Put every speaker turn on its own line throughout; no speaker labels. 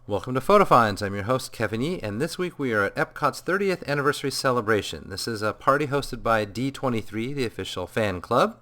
Welcome to Photo Finds. I'm your host, Kevin Yee, and this week we are at Epcot's 30th anniversary celebration. This is a party hosted by D23, the official fan club.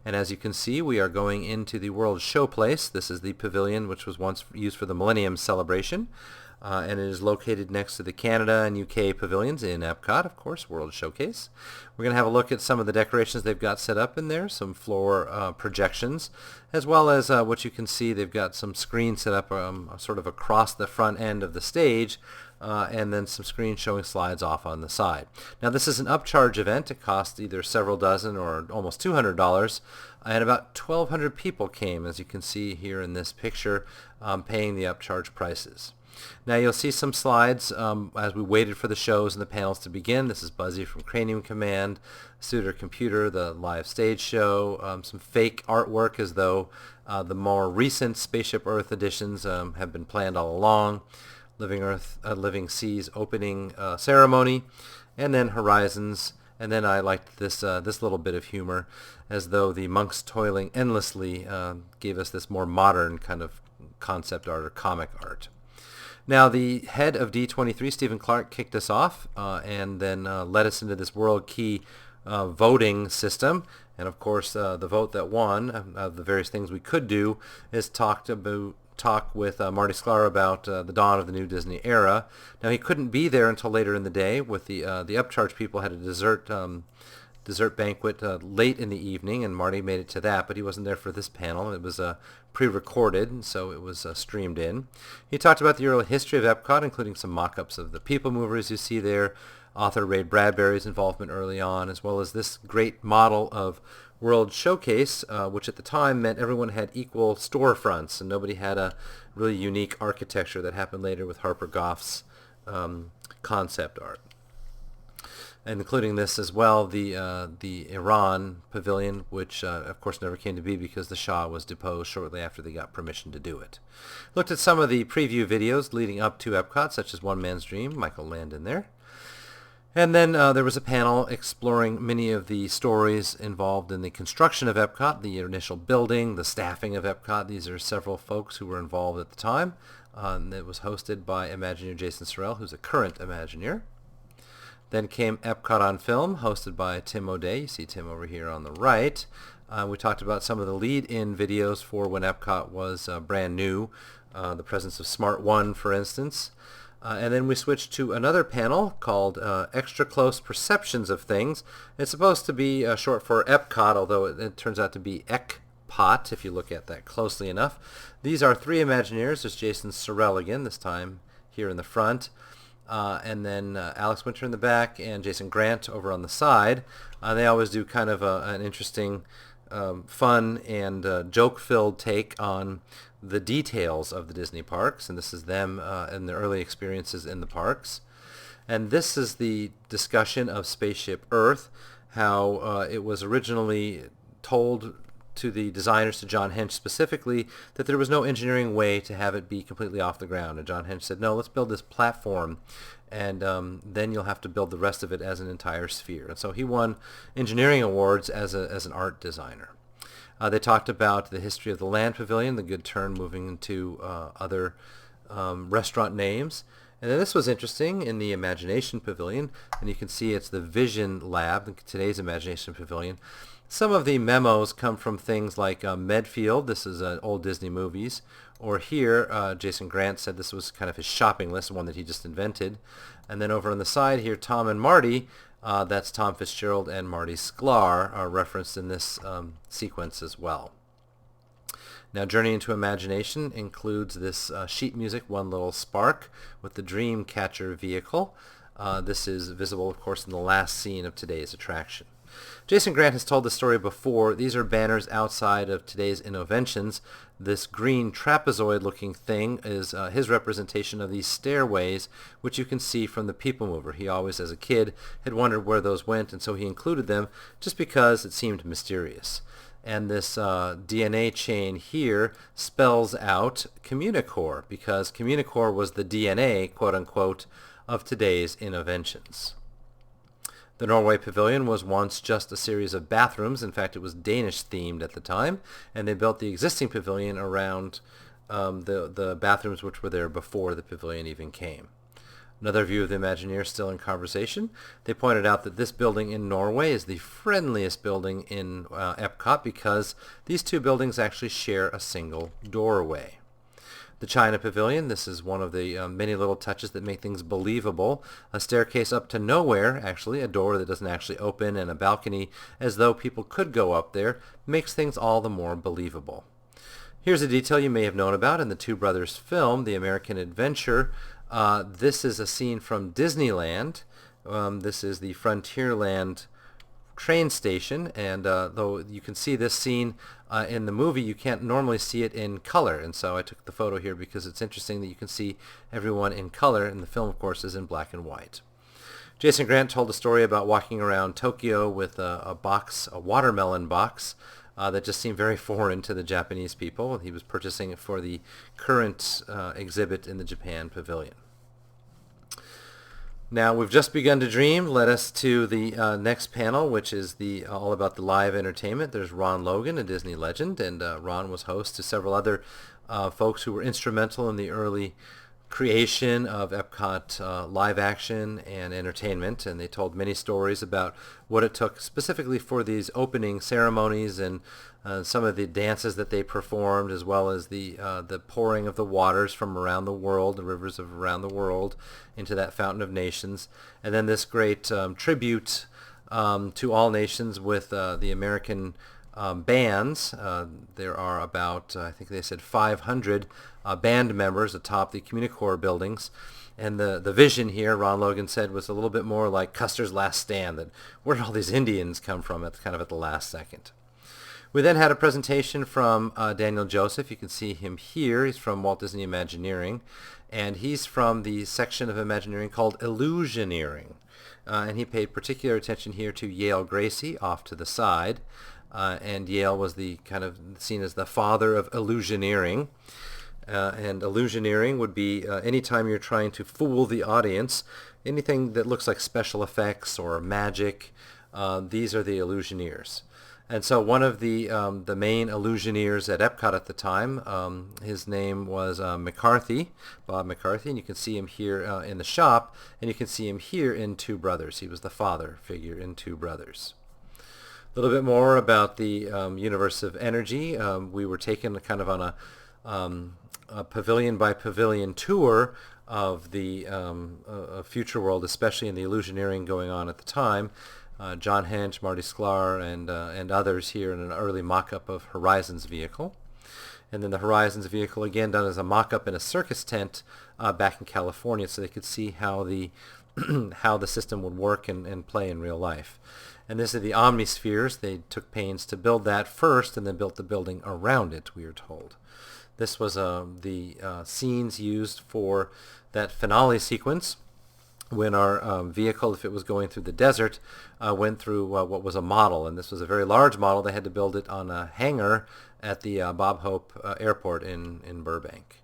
And as you can see, we are going into the World Showplace. This is the pavilion which was once used for the Millennium Celebration. And it is located next to the Canada and UK pavilions in Epcot, of course, World Showcase. We're going to have a look at some of the decorations they've got set up in there, some floor projections, as well as what you can see, they've got some screens set up sort of across the front end of the stage, and then some screens showing slides off on the side. Now this is an upcharge event. It costs either several dozen or almost $200, and about 1,200 people came, as you can see here in this picture, paying the upcharge prices. Now you'll see some slides as we waited for the shows and the panels to begin. This is Buzzy from Cranium Command, Suitor Computer, the live stage show, some fake artwork as though the more recent Spaceship Earth editions have been planned all along, Living Seas opening ceremony, and then Horizons. And then I liked this little bit of humor, as though the monks toiling endlessly gave us this more modern kind of concept art or comic art. Now, the head of D23, Stephen Clark, kicked us off and then led us into this World Key voting system. And, of course, the vote that won, of the various things we could do, is talk with Marty Sklar about the dawn of the new Disney era. Now, he couldn't be there until later in the day. With the upcharge people had a dessert banquet late in the evening, and Marty made it to that, but he wasn't there for this panel. It was pre-recorded, so it was streamed in. He talked about the early history of Epcot, including some mock-ups of the People Movers you see there, author Ray Bradbury's involvement early on, as well as this great model of World Showcase, which at the time meant everyone had equal storefronts, and nobody had a really unique architecture that happened later with Harper Goff's concept art. And including this as well, the Iran pavilion, which of course never came to be because the Shah was deposed shortly after they got permission to do it. Looked at some of the preview videos leading up to Epcot, such as One Man's Dream, Michael Landon there. And then there was a panel exploring many of the stories involved in the construction of Epcot, the initial building, the staffing of Epcot. These are several folks who were involved at the time. It was hosted by Imagineer Jason Sorrell, who's a current Imagineer. Then came Epcot on Film, hosted by Tim O'Day. You see Tim over here on the right. We talked about some of the lead-in videos for when Epcot was brand new, the presence of Smart One, for instance. And then we switched to another panel called Extra Close Perceptions of Things. It's supposed to be short for Epcot, although it turns out to be ECPOT, if you look at that closely enough. These are three Imagineers. There's Jason Sorrell again, this time here in the front. And then Alex Winter in the back and Jason Grant over on the side. They always do kind of an interesting, fun and joke-filled take on the details of the Disney parks, and this is them and their early experiences in the parks. And this is the discussion of Spaceship Earth, how it was originally told to the designers, to John Hench specifically, that there was no engineering way to have it be completely off the ground. And John Hench said, no, let's build this platform, and then you'll have to build the rest of it as an entire sphere. And so he won engineering awards as an art designer. They talked about the history of the Land Pavilion, the Good Turn moving into other restaurant names. And then this was interesting in the Imagination Pavilion, and you can see it's the Vision Lab, today's Imagination Pavilion. Some of the memos come from things like Medfield, this is old Disney movies, or here Jason Grant said this was kind of his shopping list, one that he just invented. And then over on the side here, Tom and Marty, that's Tom Fitzgerald and Marty Sklar, are referenced in this sequence as well. Now, Journey into Imagination includes this sheet music, One Little Spark, with the Dreamcatcher vehicle. This is visible, of course, in the last scene of today's attraction. Jason Grant has told the story before. These are banners outside of today's Innoventions. This green trapezoid-looking thing is his representation of these stairways, which you can see from the People Mover. He always, as a kid, had wondered where those went, and so he included them just because it seemed mysterious. And this DNA chain here spells out Communicore, because Communicore was the DNA, quote-unquote, of today's Innoventions. The Norway Pavilion was once just a series of bathrooms. In fact, it was Danish-themed at the time, and they built the existing pavilion around the bathrooms which were there before the pavilion even came. Another view of the Imagineers still in conversation. They pointed out that this building in Norway is the friendliest building in Epcot because these two buildings actually share a single doorway. The China Pavilion, this is one of the many little touches that make things believable. A staircase up to nowhere, actually, a door that doesn't actually open, and a balcony as though people could go up there, makes things all the more believable. Here's a detail you may have known about in the Two Brothers film, The American Adventure. This is a scene from Disneyland. This is the Frontierland train station, and though you can see this scene in the movie, you can't normally see it in color, and so I took the photo here because it's interesting that you can see everyone in color, and the film, of course, is in black and white. Jason Grant told a story about walking around Tokyo with a watermelon box, that just seemed very foreign to the Japanese people. He was purchasing it for the current exhibit in the Japan Pavilion. Now, we've just begun to dream. Led us to the next panel, which is all about the live entertainment. There's Ron Logan, a Disney legend, and Ron was host to several other folks who were instrumental in the early creation of Epcot live action and entertainment, and they told many stories about what it took specifically for these opening ceremonies and some of the dances that they performed, as well as the pouring of the waters from around the world, the rivers of around the world, into that fountain of nations, and then this great tribute to all nations with the American bands. There are about, I think they said 500 band members atop the Communicore buildings. And the vision here, Ron Logan said, was a little bit more like Custer's Last Stand, that where did all these Indians come from at the last second. We then had a presentation from Daniel Joseph. You can see him here. He's from Walt Disney Imagineering, and he's from the section of Imagineering called Illusionering. And he paid particular attention here to Yale Gracie off to the side. And Yale was the kind of seen as the father of Illusioneering. And Illusioneering would be anytime you're trying to fool the audience, anything that looks like special effects or magic, these are the Illusioneers. And so one of the main Illusioneers at Epcot at the time, his name was McCarthy, Bob McCarthy, and you can see him here in the shop, and you can see him here in Two Brothers. He was the father figure in Two Brothers. A little bit more about the universe of energy. We were taken kind of on a pavilion by pavilion tour of the future world, especially in the Illusioneering going on at the time. John Hench, Marty Sklar, and others here in an early mock-up of Horizon's vehicle. And then the Horizon's vehicle again done as a mock-up in a circus tent back in California, so they could see how the how the system would work and play in real life. And this is the Omnispheres. They took pains to build that first and then built the building around it, we are told. This was the scenes used for that finale sequence when our vehicle, if it was going through the desert, went through what was a model. And this was a very large model. They had to build it on a hangar at the Bob Hope Airport in Burbank.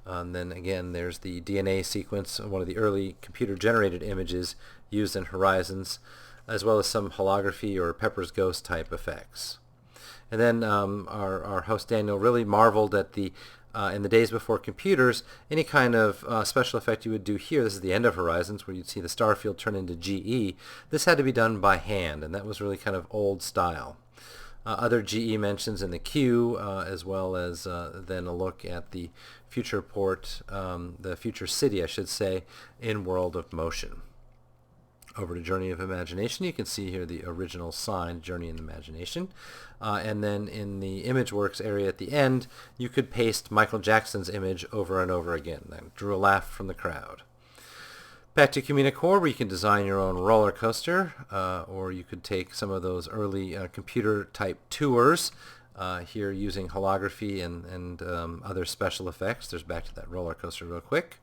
And then again, there's the DNA sequence, one of the early computer-generated images used in Horizons, as well as some holography or Pepper's Ghost type effects. And then our host Daniel really marveled at the in the days before computers, any kind of special effect you would do here. This is the end of Horizons, where you'd see the Starfield turn into GE. This had to be done by hand, and that was really kind of old style. Other GE mentions in the queue, as well as then a look at the future port, the future city, I should say, in World of Motion. Over to Journey of Imagination, you can see here the original sign, Journey in Imagination. And then in the ImageWorks area at the end, you could paste Michael Jackson's image over and over again. That drew a laugh from the crowd. Back to Communicore, where you can design your own roller coaster, or you could take some of those early computer-type tours, here using holography and other special effects. There's back to that roller coaster real quick.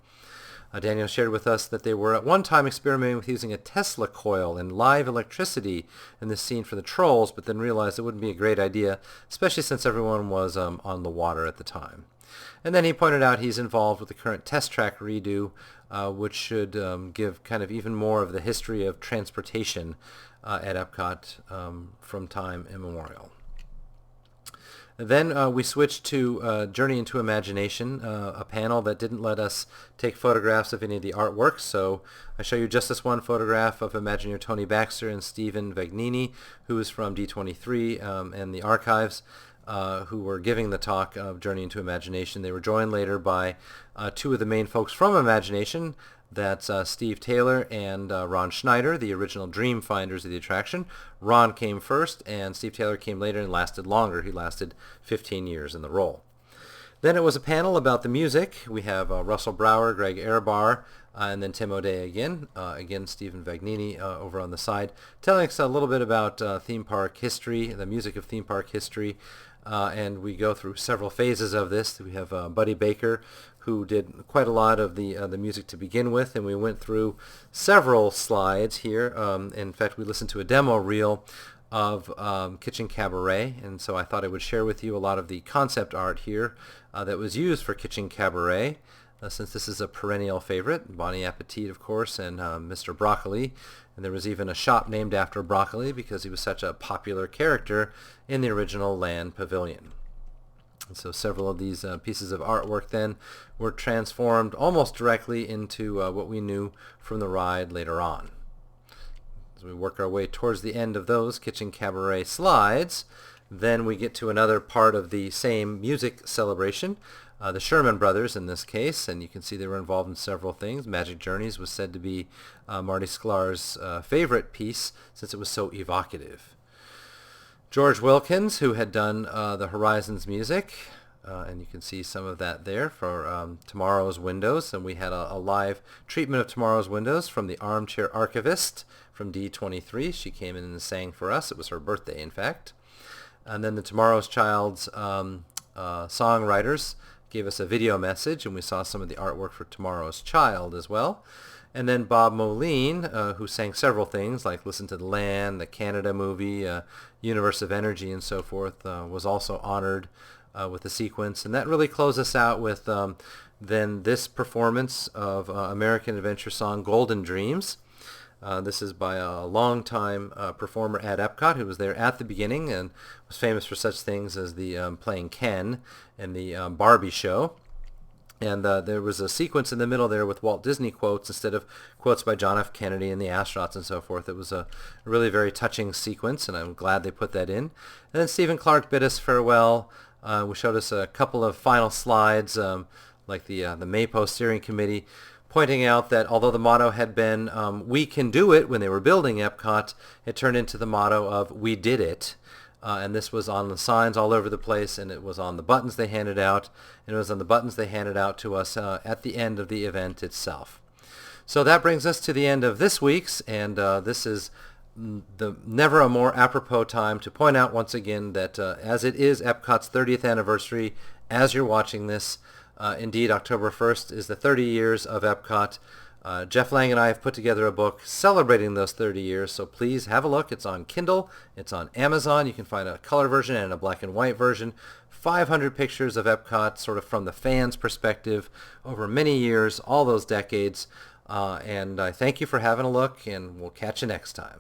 Daniel shared with us that they were at one time experimenting with using a Tesla coil and live electricity in this scene for the trolls, but then realized it wouldn't be a great idea, especially since everyone was on the water at the time. And then he pointed out he's involved with the current test track redo, which should give kind of even more of the history of transportation at Epcot from time immemorial. Then we switched to Journey into Imagination, a panel that didn't let us take photographs of any of the artworks. So I show you just this one photograph of Imagineer Tony Baxter and Stephen Vagnini, who is from D23 and the archives, who were giving the talk of Journey into Imagination. They were joined later by two of the main folks from Imagination. That's Steve Taylor and Ron Schneider, the original dream finders of the attraction. Ron came first, and Steve Taylor came later and lasted longer. He lasted 15 years in the role. Then it was a panel about the music. We have Russell Brower, Greg Ehrbar, and then Tim O'Day again. Again, Stephen Vagnini over on the side, telling us a little bit about theme park history, the music of theme park history. And we go through several phases of this. We have Buddy Baker, who did quite a lot of the music to begin with, and we went through several slides here. In fact, we listened to a demo reel of Kitchen Cabaret, and so I thought I would share with you a lot of the concept art here that was used for Kitchen Cabaret, since this is a perennial favorite. Bonnie Appetit, of course, and Mr. Broccoli. And there was even a shop named after Broccoli because he was such a popular character in the original Land Pavilion. And so several of these pieces of artwork then were transformed almost directly into what we knew from the ride later on. As we work our way towards the end of those Kitchen Cabaret slides, then we get to another part of the same music celebration. The Sherman Brothers in this case, and you can see they were involved in several things. Magic Journeys was said to be Marty Sklar's favorite piece since it was so evocative. George Wilkins, who had done the Horizons music, and you can see some of that there for Tomorrow's Windows, and we had a live treatment of Tomorrow's Windows from the Armchair Archivist from D23. She came in and sang for us. It was her birthday, in fact. And then the Tomorrow's Child's songwriters gave us a video message, and we saw some of the artwork for Tomorrow's Child as well. And then Bob Moline, who sang several things like Listen to the Land, the Canada movie, Universe of Energy, and so forth, was also honored with the sequence. And that really closed us out with then this performance of American Adventure song Golden Dreams. This is by a longtime performer at Epcot who was there at the beginning and was famous for such things as the playing Ken in the Barbie show. And there was a sequence in the middle there with Walt Disney quotes instead of quotes by John F. Kennedy and the astronauts and so forth. It was a really very touching sequence, and I'm glad they put that in. And then Stephen Clark bid us farewell. We showed us a couple of final slides, like the MAPO steering committee, pointing out that although the motto had been "We can do it" when they were building Epcot, it turned into the motto of "We did it." And this was on the signs all over the place, and it was on the buttons they handed out, and it was on the buttons they handed out to us at the end of the event itself. So that brings us to the end of this week's, and this is the never a more apropos time to point out once again that as it is Epcot's 30th anniversary, as you're watching this, indeed October 1st is the 30 years of Epcot. Jeff Lang and I have put together a book celebrating those 30 years, so please have a look. It's on Kindle. It's on Amazon. You can find a color version and a black and white version. 500 pictures of Epcot, sort of from the fans' perspective, over many years, all those decades. And I thank you for having a look, and we'll catch you next time.